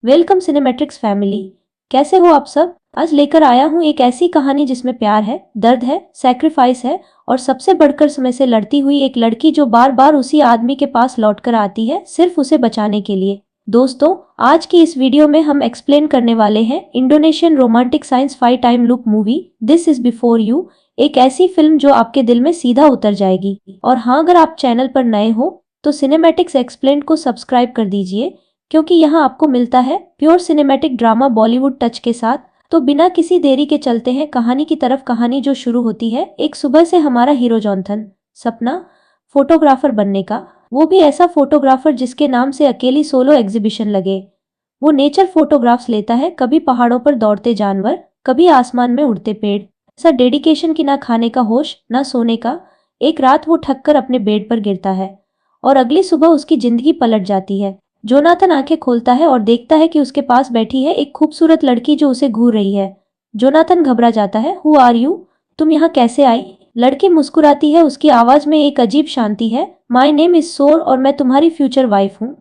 Welcome सिनेमैट्रिक्स family. कैसे हो आप सब? आज लेकर आया हूँ एक ऐसी कहानी जिसमें प्यार है, दर्द है, सैक्रिफाइस है और सबसे बढ़कर समय से लड़ती हुई एक लड़की जो बार बार उसी आदमी के पास लौटकर आती है सिर्फ उसे बचाने के लिए। दोस्तों, आज की इस वीडियो में हम एक्सप्लेन करने वाले हैं Indonesian romantic science fi time loop movie this is before you, एक ऐसी फिल्म जो आपके दिल में सीधा उतर जाएगी। और हाँ, अगर आप चैनल पर नए हो तो सिनेमैटिक्स एक्सप्लेन को सब्सक्राइब कर दीजिए, क्योंकि यहाँ आपको मिलता है pure cinematic drama Bollywood touch के साथ। तो बिना किसी देरी के चलते हैं कहानी की तरफ। कहानी जो शुरू होती है एक सुबह से। हमारा हीरो जॉनथन सपना फोटोग्राफर बनने का, वो भी ऐसा फोटोग्राफर जिसके नाम से अकेली सोलो एग्जीबिशन लगे। वो नेचर फोटोग्राफ्स लेता है, कभी पहाड़ों पर दौड़ते जानवर, कभी आसमान में उड़ते पेड़। ऐसा डेडिकेशन कि ना खाने का होश ना सोने का। एक रात वो थक कर अपने बेड पर गिरता है और अगली सुबह उसकी जिंदगी पलट जाती है। जोनाथन आंखें खोलता है और देखता है कि उसके पास बैठी है एक खूबसूरत लड़की जो उसे घूर रही है। जोनाथन घबरा जाता है। Who are you? तुम यहाँ कैसे आई? लड़की मुस्कुराती है, उसकी आवाज में एक अजीब शांति है। माई नेम इज सोर और मैं तुम्हारी फ्यूचर वाइफ हूँ।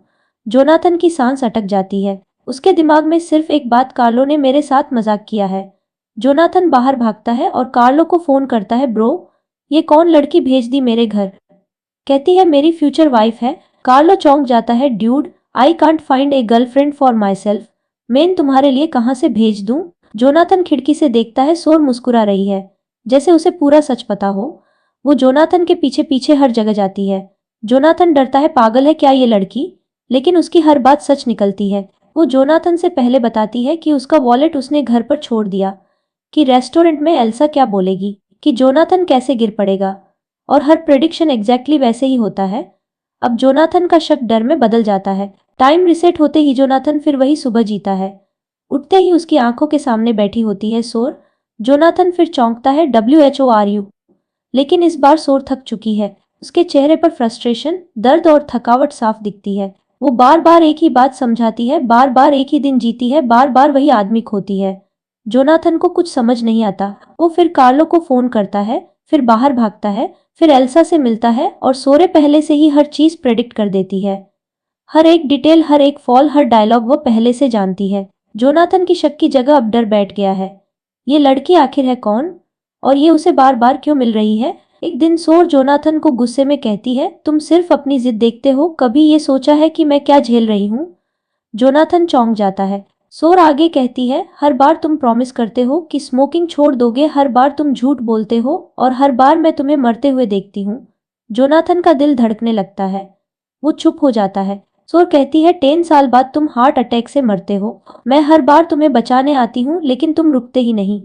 जोनाथन की सांस अटक जाती है। उसके दिमाग में सिर्फ एक बात, कार्लो ने मेरे साथ मजाक किया है। जोनाथन बाहर भागता है और कार्लो को फोन करता है। ब्रो, ये कौन लड़की भेज दी मेरे घर? कहती है मेरी फ्यूचर वाइफ है। कार्लो चौंक जाता है। Dude, I can't find A girlfriend for my self. मैं तुम्हारे लिए कहाँ से भेज दूं? जोनाथन खिड़की से देखता है। सोर मुस्कुरा रही है, जैसे उसे पूरा सच पता हो। वो जोनाथन के पीछे पीछे हर जगह जाती है। जोनाथन डरता है, पागल है क्या ये लड़की? लेकिन उसकी हर बात सच निकलती है। वो जोनाथन से पहले बताती है कि उसका वॉलेट उसने घर पर छोड़ दिया, कि रेस्टोरेंट में एल्सा क्या बोलेगी, कि जोनाथन कैसे गिर पड़ेगा। और हर प्रेडिक्शन एग्जैक्टली वैसे ही होता है। अब जोनाथन का शक डर में बदल जाता है। टाइम रिसेट होते ही जोनाथन फिर वही सुबह जीता है। उठते ही उसकी आंखों के सामने बैठी होती है सोर। जोनाथन फिर चौंकता है। WHORU। लेकिन इस बार सोर थक चुकी है। उसके चेहरे पर फ्रस्ट्रेशन, दर्द और थकावट साफ दिखती है। वो बार बार एक ही बात समझाती है, बार बार एक ही दिन जीती है, बार बार वही आदमी खोती है। जोनाथन को कुछ समझ नहीं आता। वो फिर कार्लो को फोन करता है, फिर बाहर भागता है, फिर एल्सा से मिलता है और सोरे पहले से ही हर चीज प्रेडिक्ट कर देती है। हर एक डिटेल, हर एक फॉल, हर डायलॉग वो पहले से जानती है। जोनाथन की शक की जगह अब डर बैठ गया है। ये लड़की आखिर है कौन? और ये उसे बार बार क्यों मिल रही है? एक दिन सोर जोनाथन को गुस्से में कहती है, तुम सिर्फ अपनी जिद देखते हो, कभी ये सोचा है कि मैं क्या झेल रही हूँ? जोनाथन चौंक जाता है। सोर आगे कहती है, हर बार तुम प्रॉमिस करते हो कि स्मोकिंग छोड़ दोगे, हर बार तुम झूठ बोलते हो और हर बार मैं तुम्हें मरते हुए देखती हूँ। जोनाथन का दिल धड़कने लगता है। वो चुप हो जाता है। सोर कहती है, 10 साल बाद तुम हार्ट अटैक से मरते हो। मैं हर बार तुम्हें बचाने आती हूँ लेकिन तुम रुकते ही नहीं।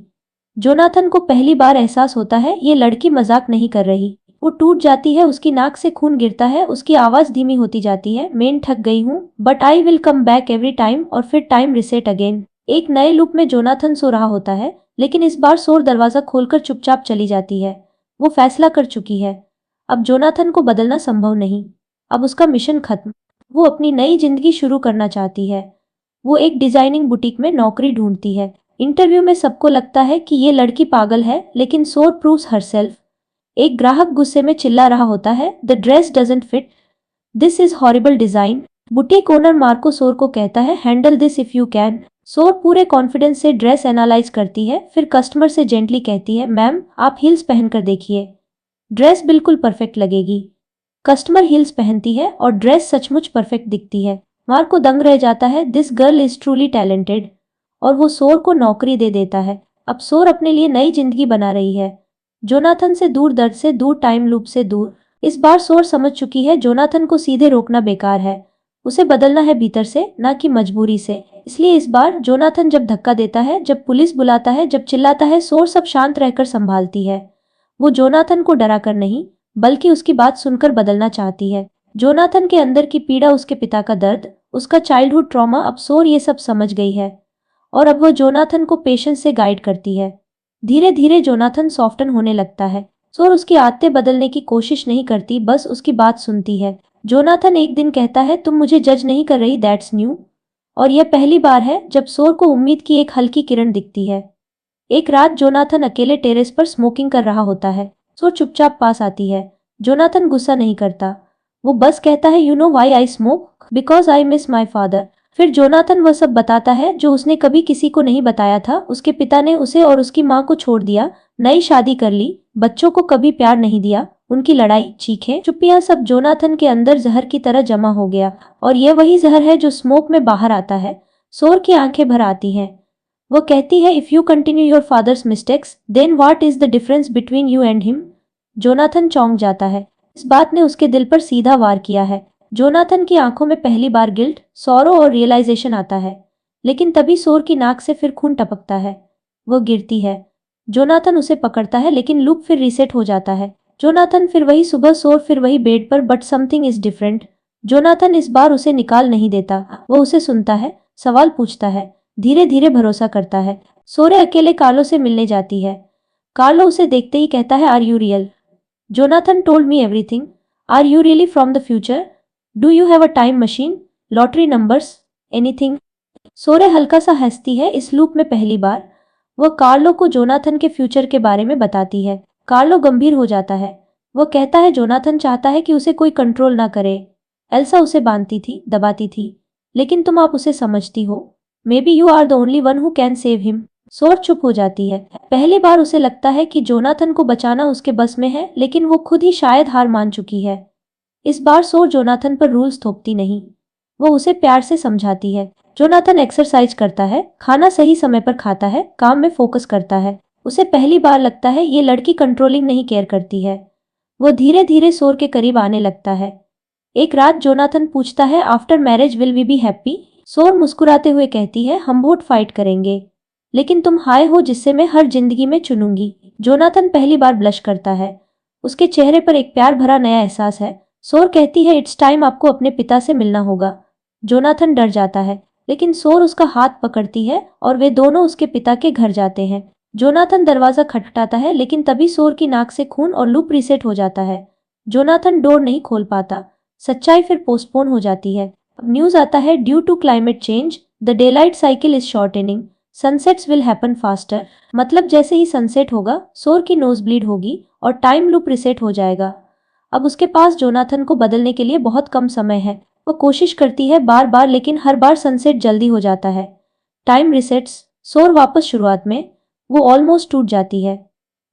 जोनाथन को पहली बार एहसास होता है ये लड़की मजाक नहीं कर रही। वो टूट जाती है, उसकी नाक से खून गिरता है, उसकी आवाज धीमी होती जाती है। मैं थक गई हूँ, but I will come back every time. और फिर टाइम रिसेट अगेन। एक नए लूप में जोनाथन सो रहा होता है, लेकिन इस बार सोर दरवाजा खोलकर चुपचाप चली जाती है। वो फैसला कर चुकी है, अब जोनाथन को बदलना संभव नहीं। अब उसका मिशन खत्म। वो अपनी नई जिंदगी शुरू करना चाहती है। वो एक डिजाइनिंग बुटीक में नौकरी ढूंढती है। इंटरव्यू में सबको लगता है कि ये लड़की पागल है, लेकिन सोर प्रूव्स हरसेल्फ। एक ग्राहक गुस्से में चिल्ला रहा होता है, the dress doesn't fit, this is horrible design. Boutique owner Marco सोर को कहता है, handle this if you can. सोर पूरे कॉन्फिडेंस से ड्रेस एनालाइज करती है, फिर कस्टमर से जेंटली कहती है, मैम आप हील्स पहनकर देखिए, ड्रेस बिल्कुल परफेक्ट लगेगी। कस्टमर हील्स पहनती है और ड्रेस सचमुच परफेक्ट दिखती है। मार्को दंग रह जाता है, this girl is truly talented. और वो सोर को नौकरी दे देता है। अब सोर अपने लिए नई जिंदगी बना रही है, जोनाथन से दूर, दर्द से दूर, टाइम लूप से दूर। इस बार सोर समझ चुकी है जोनाथन को सीधे रोकना बेकार है। उसे बदलना है भीतर से, ना कि मजबूरी से। इसलिए इस बार जोनाथन जब धक्का देता है, जब पुलिस बुलाता है, जब चिल्लाता है, सोर सब शांत रहकर संभालती है। वो जोनाथन को डरा कर नहीं, बल्कि उसकी बात सुनकर बदलना चाहती है। जोनाथन के अंदर की पीड़ा, उसके पिता का दर्द, उसका चाइल्डहुड ट्रॉमा, अब सोर ये सब समझ गई है। और अब वो जोनाथन को पेशेंस से गाइड करती है। धीरे धीरे जोनाथन सॉफ्टन होने लगता है। सोर उसकी आदतें बदलने की कोशिश नहीं करती, बस उसकी बात सुनती है। जोनाथन एक दिन कहता है, तुम मुझे जज नहीं कर रही, दैट्स न्यू। और यह पहली बार है जब सोर को उम्मीद की एक हल्की किरण दिखती है। एक रात जोनाथन अकेले टेरेस पर स्मोकिंग कर रहा होता है। सोर चुपचाप पास आती है। जोनाथन गुस्सा नहीं करता, वो बस कहता है, you know why I smoke, because I miss my father. फिर जोनाथन वह सब बताता है जो उसने कभी किसी को नहीं बताया था। उसके पिता ने उसे और उसकी माँ को छोड़ दिया, नई शादी कर ली, बच्चों को कभी प्यार नहीं दिया। उनकी लड़ाई, चीखें, चुप्पियां, सब जोनाथन के अंदर जहर की तरह जमा हो गया। और यह वही जहर है जो स्मोक में बाहर आता है। सोर की आंखें भर आती हैं। वो कहती है, if you continue your father's mistakes then what is the difference between you and him. Jonathan चौंक जाता है। इस बात ने उसके दिल पर सीधा वार किया है। जोनाथन की आंखों में पहली बार गिल्ट, सौरो और रियलाइजेशन आता है। लेकिन तभी सोर की नाक से फिर खून टपकता है। वो गिरती है। जोनाथन उसे पकड़ता है लेकिन लूप फिर रीसेट हो जाता है। जोनाथन फिर वही सुबह, सोर फिर वही बेड पर, but something is different. Jonathan इस बार उसे निकाल नहीं देता। वो उसे सुनता है, सवाल पूछता है, धीरे धीरे भरोसा करता है। सोरे अकेले कार्लो से मिलने जाती है। कार्लो उसे देखते ही कहता है, are you real? Jonathan told me everything. Are you really from the future? Do you have a time machine, lottery numbers, anything? Sore हल्का सा हंसती है। इस लूप में पहली बार वह कार्लो को जोनाथन के फ्यूचर के बारे में बताती है। कार्लो गंभीर हो जाता है। वो कहता है, जोनाथन चाहता है कि उसे कोई कंट्रोल ना करे। एल्सा उसे बांधती थी, दबाती थी, लेकिन तुम आप उसे समझती हो। Maybe you are the only one who can save him. Sore चुप हो जाती है। पहली बार उसे लगता है कि जोनाथन को बचाना उसके बस में है, लेकिन वो खुद ही शायद हार मान चुकी है। इस बार सोर जोनाथन पर रूल्स थोपती नहीं, वो उसे प्यार से समझाती है। जोनाथन एक्सरसाइज करता है, खाना सही समय पर खाता है, काम में फोकस करता है। उसे पहली बार लगता है ये लड़की कंट्रोलिंग नहीं, केयर करती है। वो धीरे धीरे सोर के करीब आने लगता है। एक रात जोनाथन पूछता है, after marriage will we be happy? Sore मुस्कुराते हुए कहती है, हम वोट फाइट करेंगे, लेकिन तुम हाय हो जिससे मैं हर जिंदगी में चुनूंगी। जोनाथन पहली बार ब्लश करता है। उसके चेहरे पर एक प्यार भरा नया एहसास है। सोर कहती है, इट्स टाइम, आपको अपने पिता से मिलना होगा। जोनाथन डर जाता है, लेकिन सोर उसका हाथ पकड़ती है और वे दोनों उसके पिता के घर जाते हैं। जोनाथन दरवाजा खटखटाता है, लेकिन तभी सोर की नाक से खून और लूप रीसेट हो जाता है। जोनाथन डोर नहीं खोल पाता। सच्चाई फिर पोस्टपोन हो जाती है। अब न्यूज आता है, due to climate change the daylight cycle is shortening, sunsets will happen faster. मतलब जैसे ही सनसेट होगा, सोर की नोज ब्लीड होगी और टाइम लूप रिसेट हो जाएगा। अब उसके पास जोनाथन को बदलने के लिए बहुत कम समय है। वो कोशिश करती है बार बार, लेकिन हर बार सनसेट जल्दी हो जाता है। टाइम रिसेट्स, सोर वापस शुरुआत में। वो ऑलमोस्ट टूट जाती है।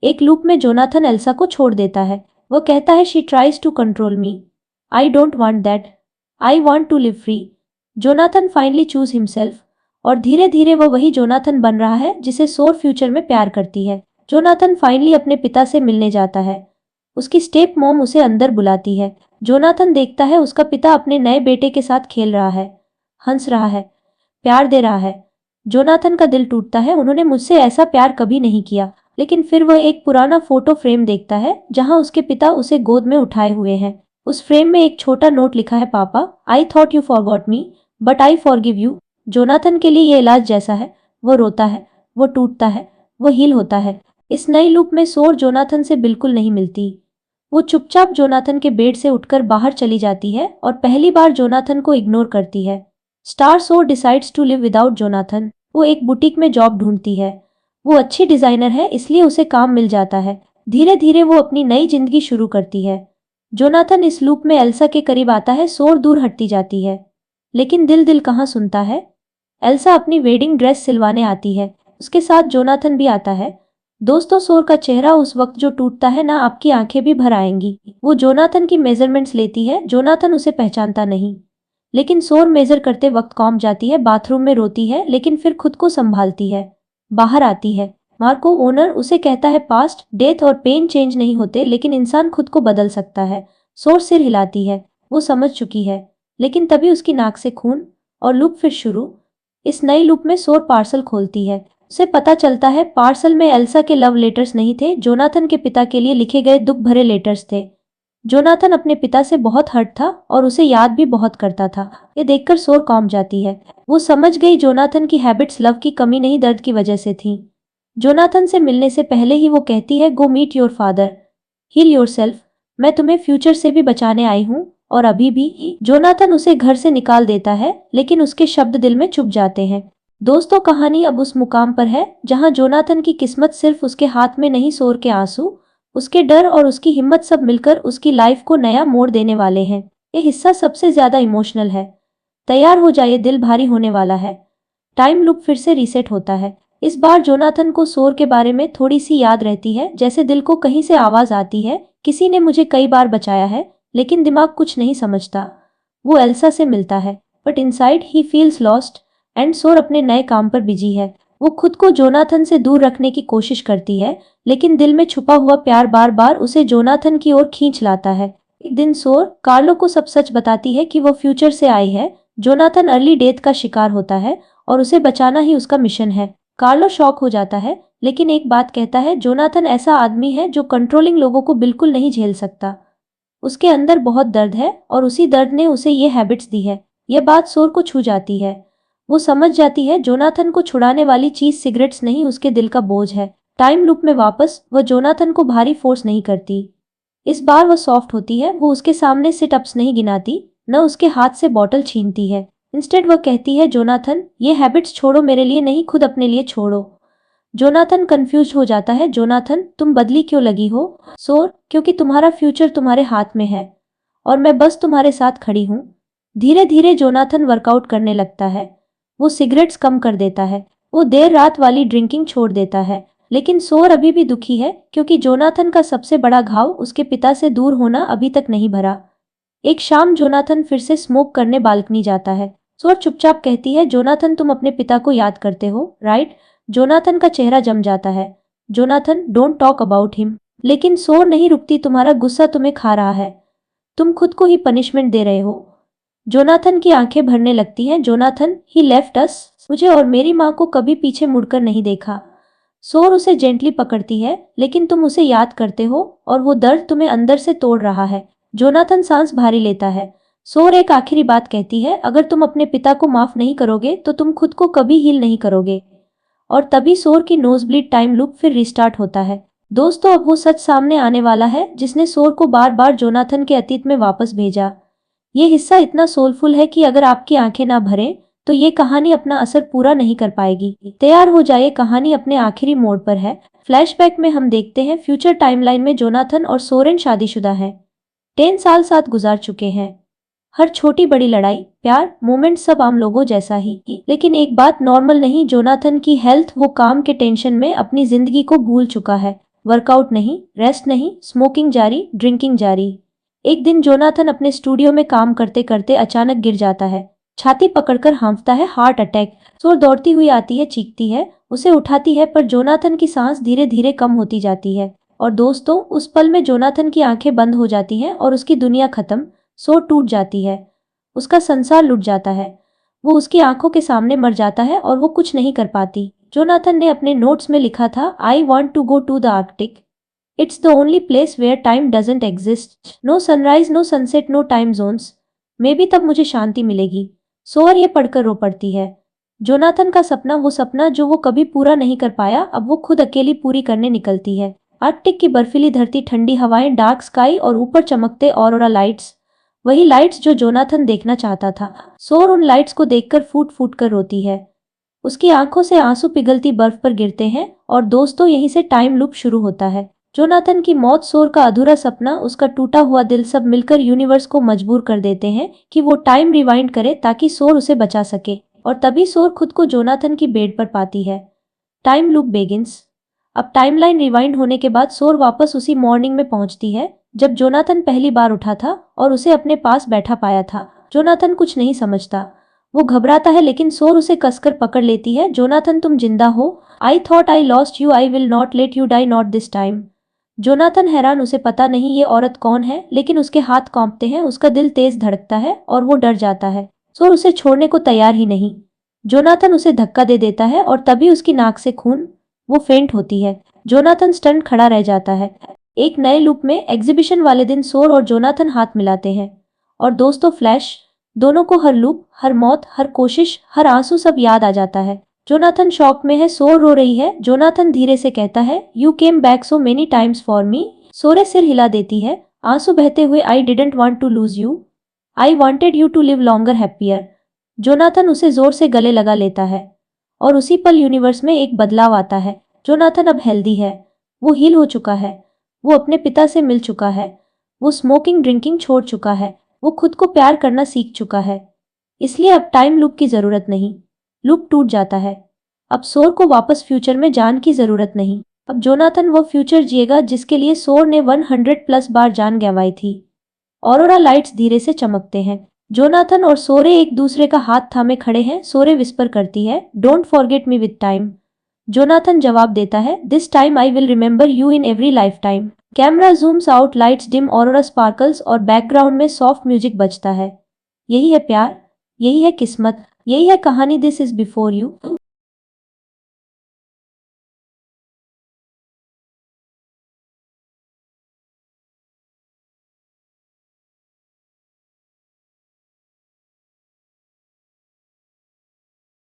एक लूप में जोनाथन एल्सा को छोड़ देता है। वो कहता है, she tries to control me, I don't want that, I want to live free. Jonathan finally choose himself, और धीरे धीरे वो वही जोनाथन बन रहा है जिसे सोर फ्यूचर में प्यार करती है। जोनाथन फाइनली अपने पिता से मिलने जाता है। उसकी स्टेप मॉम उसे अंदर बुलाती है। जोनाथन देखता है उसका पिता अपने नए बेटे के साथ खेल रहा है, हंस रहा है, प्यार दे रहा है। जोनाथन का दिल टूटता है, उन्होंने मुझसे ऐसा प्यार कभी नहीं किया। लेकिन फिर वह एक पुराना फोटो फ्रेम देखता है जहां उसके पिता उसे गोद में उठाए हुए हैं। उस फ्रेम में एक छोटा नोट लिखा है, पापा, I thought you forgot me but I forgive you. Jonathan के लिए यह इलाज जैसा है। वो रोता है, वो टूटता है, वो हील होता है। इस नई लूप में सोर जोनाथन से बिल्कुल नहीं मिलती। वो चुपचाप जोनाथन के बेड से उठकर बाहर चली जाती है और पहली बार जोनाथन को इग्नोर करती है। Star Sore decides to live without Jonathan. वो एक बुटीक में जॉब ढूंढती है। वो अच्छी डिजाइनर है, इसलिए उसे काम मिल जाता है। धीरे धीरे वो अपनी नई जिंदगी शुरू करती है। जोनाथन इस लूप में एल्सा के करीब आता है, सोर दूर हटती जाती है। लेकिन दिल दिल कहाँ सुनता है। एल्सा अपनी वेडिंग ड्रेस सिलवाने आती है। उसके साथ जोनाथन भी आता है। दोस्तों, सोर का चेहरा उस वक्त जो टूटता है ना, आपकी आंखें भी भर आएंगी। वो जोनाथन की मेजरमेंट्स लेती है। जोनाथन उसे पहचानता नहीं, लेकिन सोर मेजर करते वक्त कॉम जाती है, बाथरूम में रोती है, लेकिन फिर खुद को संभालती है। बाहर आती है। मार्को, ओनर, उसे कहता है, पास्ट, डेथ और पेन चेंज नहीं होते, लेकिन इंसान खुद को बदल सकता है। सोर सिर हिलाती है। वो समझ चुकी है, लेकिन तभी उसकी नाक से खून और लूप फिर शुरू। इस नई लूप में सोर पार्सल खोलती है। उसे पता चलता है पार्सल में एल्सा के लव लेटर्स नहीं थे, जोनाथन के पिता के लिए लिखे गए दुख भरे लेटर्स थे। जोनाथन अपने पिता से बहुत हर्ट था और उसे याद भी बहुत करता था। ये देखकर सोर कौंप जाती है। वो समझ गई जोनाथन की हैबिट्स लव की कमी नहीं, दर्द की वजह से थी। जोनाथन से मिलने से पहले ही वो कहती है, go meet your father, heal yourself, मैं तुम्हें फ्यूचर से भी बचाने आई हूँ। और अभी भी। जोनाथन उसे घर से निकाल देता है, लेकिन उसके शब्द दिल में चुप जाते हैं। दोस्तों, कहानी अब उस मुकाम पर है जहां जोनाथन की किस्मत सिर्फ उसके हाथ में नहीं, सोर के आंसू, उसके डर और उसकी हिम्मत सब मिलकर उसकी लाइफ को नया मोड़ देने वाले हैं। ये हिस्सा सबसे ज्यादा इमोशनल है। तैयार हो जाइए, दिल भारी होने वाला है। टाइम लूप फिर से रीसेट होता है। इस बार जोनाथन को सोर के बारे में थोड़ी सी याद रहती है, जैसे दिल को कहीं से आवाज आती है, किसी ने मुझे कई बार बचाया है, लेकिन दिमाग कुछ नहीं समझता। वो एल्सा से मिलता है, but inside he feels lost and सोर अपने नए काम पर बिजी है। वो खुद को जोनाथन से दूर रखने की कोशिश करती है, लेकिन दिल में छुपा हुआ प्यार बार बार उसे जोनाथन की ओर खींच लाता है। एक दिन सोर कार्लो को सब सच बताती है कि वो फ्यूचर से आई है। जोनाथन अर्ली डेथ का शिकार होता है और उसे बचाना ही उसका मिशन है। कार्लो शॉक हो जाता है, लेकिन एक बात कहता है, जोनाथन ऐसा आदमी है जो कंट्रोलिंग लोगों को बिल्कुल नहीं झेल सकता। उसके अंदर बहुत दर्द है और उसी दर्द ने उसे ये हैबिट्स दी है। यह बात सोर को छू जाती है। वो समझ जाती है जोनाथन को छुड़ाने वाली चीज सिगरेट्स नहीं, उसके दिल का बोझ है। टाइम लूप में वापस वह जोनाथन को भारी फोर्स नहीं करती। इस बार वह सॉफ्ट होती है। वो उसके सामने सिट अप्स नहीं गिनाती, न उसके हाथ से बॉटल छीनती है। इंस्टेड वह कहती है, जोनाथन ये हैबिट्स छोड़ो, मेरे लिए नहीं, खुद अपने लिए छोड़ो। जोनाथन कंफ्यूज हो जाता है। जोनाथन तुम बदली क्यों लगी हो? सोर क्योंकि तुम्हारा फ्यूचर तुम्हारे हाथ में है और मैं बस तुम्हारे साथ खड़ी हूँ। धीरे धीरे जोनाथन वर्कआउट करने लगता है। वो सिगरेट्स कम कर देता है। वो देर रात वाली ड्रिंकिंग छोड़ देता है। लेकिन सोर अभी भी दुखी है, क्योंकि जोनाथन का सबसे बड़ा घाव, उसके पिता से दूर होना, अभी तक नहीं भरा। एक शाम जोनाथन फिर से स्मोक करने बालकनी जाता है। सोर चुपचाप कहती है, जोनाथन तुम अपने पिता को याद करते हो, राइट? जोनाथन का चेहरा जम जाता है। Jonathan don't talk about him. लेकिन सोर नहीं रुकती, तुम्हारा गुस्सा तुम्हें खा रहा है, तुम खुद को ही पनिशमेंट दे रहे हो। जोनाथन की आंखें भरने लगती हैं। जोनाथन ही लेफ्ट अस, मुझे और मेरी माँ को कभी पीछे मुड़कर नहीं देखा। सोर उसे जेंटली पकड़ती है, लेकिन तुम उसे याद करते हो और वो दर्द तुम्हें अंदर से तोड़ रहा है। जोनाथन सांस भारी लेता है। सोर एक आखिरी बात कहती है, अगर तुम अपने पिता को माफ नहीं करोगे तो तुम खुद को कभी हील नहीं करोगे। और तभी सोर की नोजब्लीड टाइम लूप फिर रिस्टार्ट होता है। दोस्तों, अब वो सच सामने आने वाला है जिसने सोर को बार बार जोनाथन के अतीत में वापस भेजा। ये हिस्सा इतना सोलफुल है कि अगर आपकी आंखें ना भरें तो ये कहानी अपना असर पूरा नहीं कर पाएगी। तैयार हो जाए, कहानी अपने आखिरी मोड़ पर है। फ्लैशबैक में हम देखते हैं फ्यूचर टाइमलाइन में जोनाथन और सोरेन शादीशुदा हैं। 10 साल साथ गुजार चुके हैं। हर छोटी बड़ी लड़ाई, प्यार, मोमेंट सब आम लोगों जैसा ही। लेकिन एक बात नॉर्मल नहीं, जोनाथन की हेल्थ। वो काम के टेंशन में अपनी जिंदगी को भूल चुका है। वर्कआउट नहीं, रेस्ट नहीं, स्मोकिंग जारी, ड्रिंकिंग जारी। एक दिन जोनाथन अपने स्टूडियो में काम करते करते अचानक गिर जाता है। छाती पकड़कर हांफता है, हार्ट अटैक। सोर दौड़ती हुई आती है, चीखती है, उसे उठाती है, पर जोनाथन की सांस धीरे धीरे कम होती जाती है। और दोस्तों, उस पल में जोनाथन की आंखें बंद हो जाती हैं और उसकी दुनिया खत्म। सोर टूट जाती है। उसका संसार लुट जाता है। वो उसकी आंखों के सामने मर जाता है और वो कुछ नहीं कर पाती। जोनाथन ने अपने नोट्स में लिखा था, I want to go to the Arctic. It's the only place where time doesn't exist. No sunrise, no sunset, no time zones. Maybe तब मुझे शांति मिलेगी। सोअर ये पढ़कर रो पड़ती है। जोनाथन का सपना, वो सपना जो वो कभी पूरा नहीं कर पाया, अब वो खुद अकेली पूरी करने निकलती है। आर्कटिक की बर्फीली धरती, ठंडी हवाएं, डार्क स्काई और ऊपर चमकते ऑरोरा लाइट्स। वही लाइट्स जो जोनाथन देखना चाहता था। सोर उन लाइट्स को देखकर फूट फूट कर रोती है। उसकी आंखों से आंसू पिघलती बर्फ पर गिरते हैं। और दोस्तों, यहीं से टाइम लूप शुरू होता है। जोनाथन की मौत, सोर का अधूरा सपना, उसका टूटा हुआ दिल, सब मिलकर यूनिवर्स को मजबूर कर देते हैं कि वो टाइम रिवाइंड करे ताकि सोर उसे बचा सके। और तभी सोर खुद को जोनाथन की बेड पर पाती है। Time loop Begins. अब टाइमलाइन रिवाइंड होने के बाद सोर वापस उसी मॉर्निंग में पहुंचती है जब जोनाथन पहली बार उठा था और उसे अपने पास बैठा पाया था। जोनाथन कुछ नहीं समझता। वो घबराता है, लेकिन सोर उसे कसकर पकड़ लेती है। जोनाथन तुम जिंदा हो। I thought I lost you, I will not let you die, not this time. Jonathan हैरान, उसे पता नहीं ये औरत कौन है, लेकिन उसके हाथ कांपते हैं, उसका दिल तेज धड़कता है और वो डर जाता है। सोर उसे छोड़ने को तैयार ही नहीं। जोनाथन उसे धक्का दे देता है और तभी उसकी नाक से खून। वो फेंट होती है। जोनाथन स्टंट खड़ा रह जाता है। एक नए लूप में एग्जीबिशन वाले दिन सोर और जोनाथन हाथ मिलाते हैं। और दोस्तों, फ्लैश, दोनों को हर लूप, हर मौत, हर कोशिश, हर आंसू, सब याद आ जाता है। जोनाथन शॉक में है, सोर रो रही है। जोनाथन धीरे से कहता है, you came back so many times for me. Sore सिर हिला देती है, आंसू बहते हुए, I didn't want to lose you, I wanted you to live longer happier. Jonathan उसे जोर से गले लगा लेता है और उसी पल यूनिवर्स में एक बदलाव आता है। जोनाथन अब हेल्दी है। वो हील हो चुका है। वो अपने पिता से मिल चुका है। वो स्मोकिंग ड्रिंकिंग छोड़ चुका है। वो खुद को प्यार करना सीख चुका है। इसलिए अब टाइम लूप की जरूरत नहीं। लूप टूट जाता है। अब सोर को वापस फ्यूचर में जान की जरूरत नहीं। अब जोनाथन वो फ्यूचर जिएगा जिसके लिए सोर ने 100+ बार जान गंवाई थी। ऑरोरा लाइट्स धीरे से चमकते हैं। जोनाथन और सोरे एक दूसरे का हाथ थामे खड़े हैं। सोरे विस्पर करती है, don't forget me with time. Jonathan जवाब देता है, this time I will remember you in every life time. Camera Zooms out, lights dim, aurora sparkles और बैकग्राउंड में सॉफ्ट म्यूजिक बजता है। यही है प्यार, यही है किस्मत, यही है कहानी। This is before you.